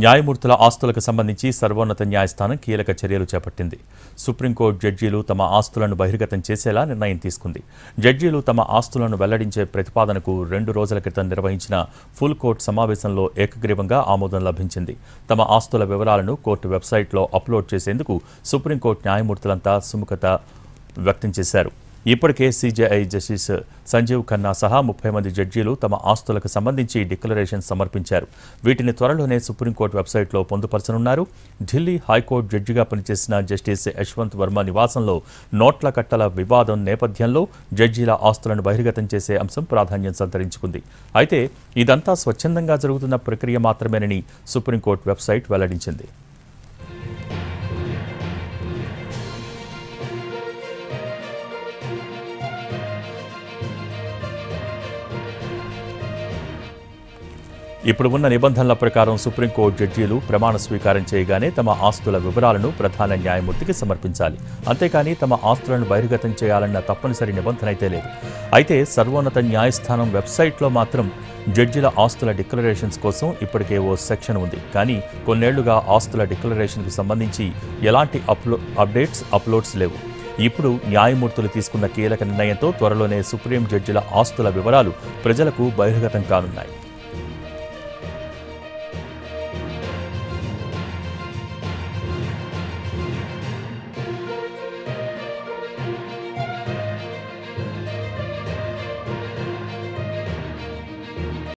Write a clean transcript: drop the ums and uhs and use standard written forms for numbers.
న్యాయమూర్తుల ఆస్తులకు సంబంధించి సర్వోన్నత న్యాయస్థానం కీలక చర్యలు చేపట్టింది. సుప్రీంకోర్టు జడ్జీలు తమ ఆస్తులను బహిర్గతం చేసేలా నిర్ణయం తీసుకుంది. జడ్జీలు తమ ఆస్తులను వెల్లడించే ప్రతిపాదనకు 2 రోజుల క్రితం నిర్వహించిన ఫుల్ కోర్టు సమావేశంలో ఏకగ్రీవంగా ఆమోదం లభించింది. తమ ఆస్తుల వివరాలను కోర్టు వెబ్సైట్లో అప్లోడ్ చేసేందుకు సుప్రీంకోర్టు న్యాయమూర్తులంతా సుముఖత వ్యక్తం చేశారు. ఇప్పటికే సీజేఐ జస్టిస్ సంజీవ్ ఖన్నా సహా 30 మంది జడ్జీలు తమ ఆస్తులకు సంబంధించి డిక్లరేషన్ సమర్పించారు. వీటిని త్వరలోనే సుప్రీంకోర్టు వెబ్సైట్లో పొందుపరచనున్నారు. ఢిల్లీ హైకోర్టు జడ్జిగా పనిచేసిన జస్టిస్ యశ్వంత్ వర్మ నివాసంలో నోట్ల కట్టల వివాదం నేపథ్యంలో జడ్జీల ఆస్తులను బహిర్గతం చేసే అంశం ప్రాధాన్యం సంతరించుకుంది. అయితే ఇదంతా స్వచ్ఛందంగా జరుగుతున్న ప్రక్రియ మాత్రమేనని సుప్రీంకోర్టు వెబ్సైట్ వెల్లడించింది. ఇప్పుడు ఉన్న నిబంధనల ప్రకారం సుప్రీంకోర్టు జడ్జీలు ప్రమాణ స్వీకారం చేయగానే తమ ఆస్తుల వివరాలను ప్రధాన న్యాయమూర్తికి సమర్పించాలి. అంతేకాని తమ ఆస్తులను బహిర్గతం చేయాలన్న తప్పనిసరి నిబంధన అయితే లేదు. అయితే సర్వోన్నత న్యాయస్థానం వెబ్సైట్లో మాత్రం జడ్జిల ఆస్తుల డిక్లరేషన్స్ కోసం ఇప్పటికే ఓ సెక్షన్ ఉంది. కానీ కొన్నేళ్లుగా ఆస్తుల డిక్లరేషన్కు సంబంధించి ఎలాంటి అప్లోడ్స్ లేవు. ఇప్పుడు న్యాయమూర్తులు తీసుకున్న కీలక నిర్ణయంతో త్వరలోనే సుప్రీం జడ్జిల ఆస్తుల వివరాలు ప్రజలకు బహిర్గతం కానున్నాయి.